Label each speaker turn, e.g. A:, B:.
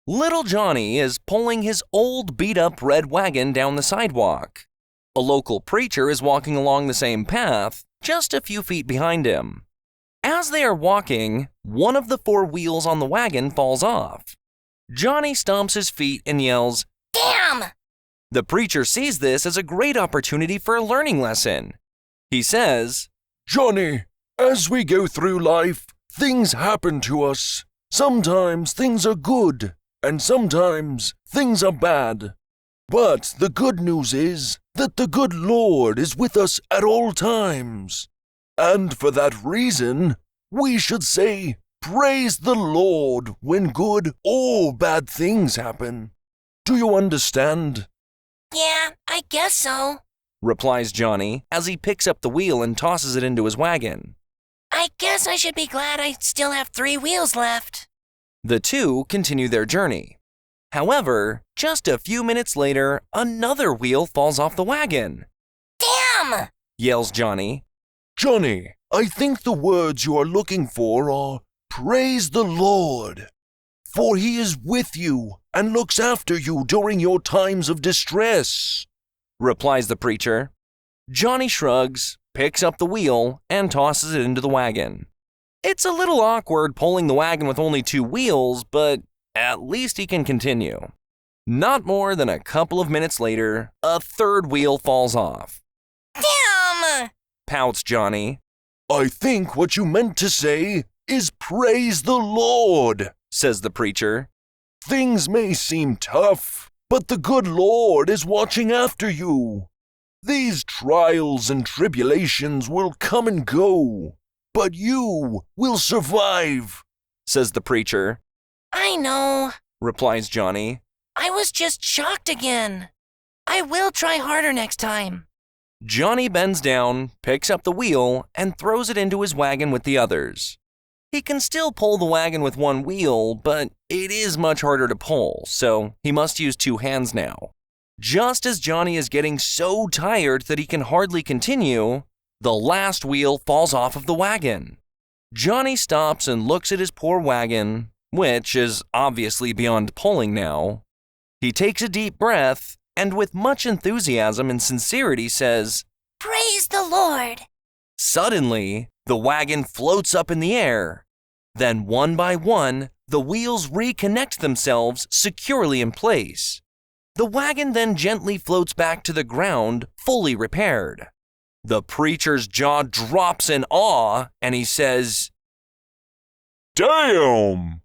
A: Little Johnny is pulling his old beat-up red wagon down the sidewalk. A local preacher is walking along the same path, just a few feet behind him. As they are walking, one of the four wheels on the wagon falls off. Johnny stomps his feet and yells, "Damn!" The preacher sees this as a great opportunity for a learning lesson. He says,
B: "Johnny, as we go through life, things happen to us. Sometimes things are good, and sometimes things are bad. But the good news is that the good Lord is with us at all times. And for that reason, we should say, 'Praise the Lord' when good or bad things happen. Do you understand?"
C: "Yeah, I guess so,"
A: replies Johnny as he picks up the wheel and tosses it into his wagon.
C: "I guess I should be glad I still have 3 wheels left."
A: The two continue their journey. However, just a few minutes later, another wheel falls off the wagon.
C: "Damn!"
A: yells Johnny.
B: "Johnny, I think the words you are looking for are 'Praise the Lord,' for He is with you and looks after you during your times of distress,"
A: replies the preacher. Johnny shrugs, picks up the wheel, and tosses it into the wagon. It's a little awkward pulling the wagon with only 2 wheels, but at least he can continue. Not more than a couple of minutes later, a third wheel falls off.
C: "Damn!"
A: pouts Johnny.
B: "I think what you meant to say is 'Praise the Lord,'" says the preacher. "Things may seem tough, but the good Lord is watching after you. These trials and tribulations will come and go, but you will survive," says the preacher.
C: "I know,"
A: replies Johnny.
C: "I was just shocked again. I will try harder next time."
A: Johnny bends down, picks up the wheel, and throws it into his wagon with the others. He can still pull the wagon with 1 wheel, but it is much harder to pull, so he must use 2 hands now. Just as Johnny is getting so tired that he can hardly continue, the last wheel falls off of the wagon. Johnny stops and looks at his poor wagon, which is obviously beyond pulling now. He takes a deep breath and with much enthusiasm and sincerity says,
C: "Praise the Lord."
A: Suddenly, the wagon floats up in the air. Then one by one, the wheels reconnect themselves securely in place. The wagon then gently floats back to the ground, fully repaired. The preacher's jaw drops in awe, and he says,
B: "Damn!"